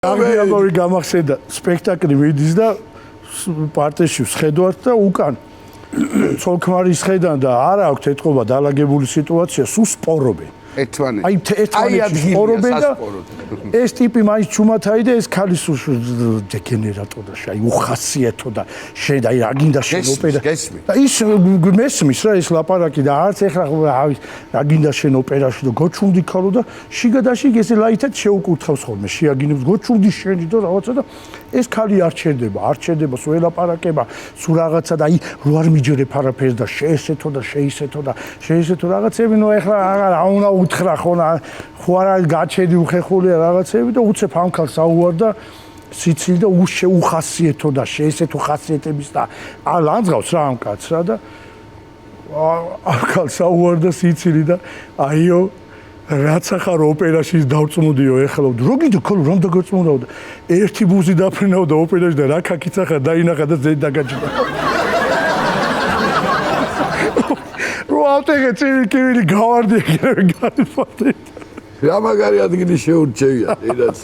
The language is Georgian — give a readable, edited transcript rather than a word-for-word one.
აღიარებორი გამახსენდა სპექტაკლი მიდის და პარტეში ვხედავთ და უკან ცოლ-ქმარის ხედან და არ აქვს ეთყობა დაალაგებული სიტუაცია სულ სპორობენ ერთმანეთში სპორობენ და ეს ტიპი მაინც ჩუმათაი და ეს ქალი სულ დეგენერატო და შაი უხასიათო და შენ და რა გინდა შენ ოპერა და ის მესმის რა ეს ლაპარაკი და არც ეხლა რა გინდა შენ ოპერაში და გოჩუნდი ქალო და შიგადაში ესე ლაითად შეუკურთხავს ხოლმე შეაგინებს გოჩუნდი შენი და რაღაცა და ეს ქალი არ ჩერდება სულ ელაპარაკება სულ რაღაცა და აი რო არ მიჯერებ არაფერს და შეესეთო და შეისეთო რაღაცები ნუ ეხლა რა უნდა უთხრა ხო არა გაჩედი უხეხულია რაღაცები და უცებ ამ ქალს აუვარდა სიცილი და უხასიათო და შეესეთო ხასიათების და ლანძღავს რა ამ კაცს რა და ამ ქალს აუვარდა სიცილი და აიო რაც ახარ ოპერაში დავწმუდიო ეხლა როგი და ქალო რომ დაგაწმუნდაო და ერთი ბუზი დაფრინაო და ოპერაში და რა ქაქიც ახარ დაინახა და ზედ დაგაჭირდა რო ავტეგე წივი გავარდი ეგრევე განიფათე რა მაგარი ადგილი შეურჩევია დედაც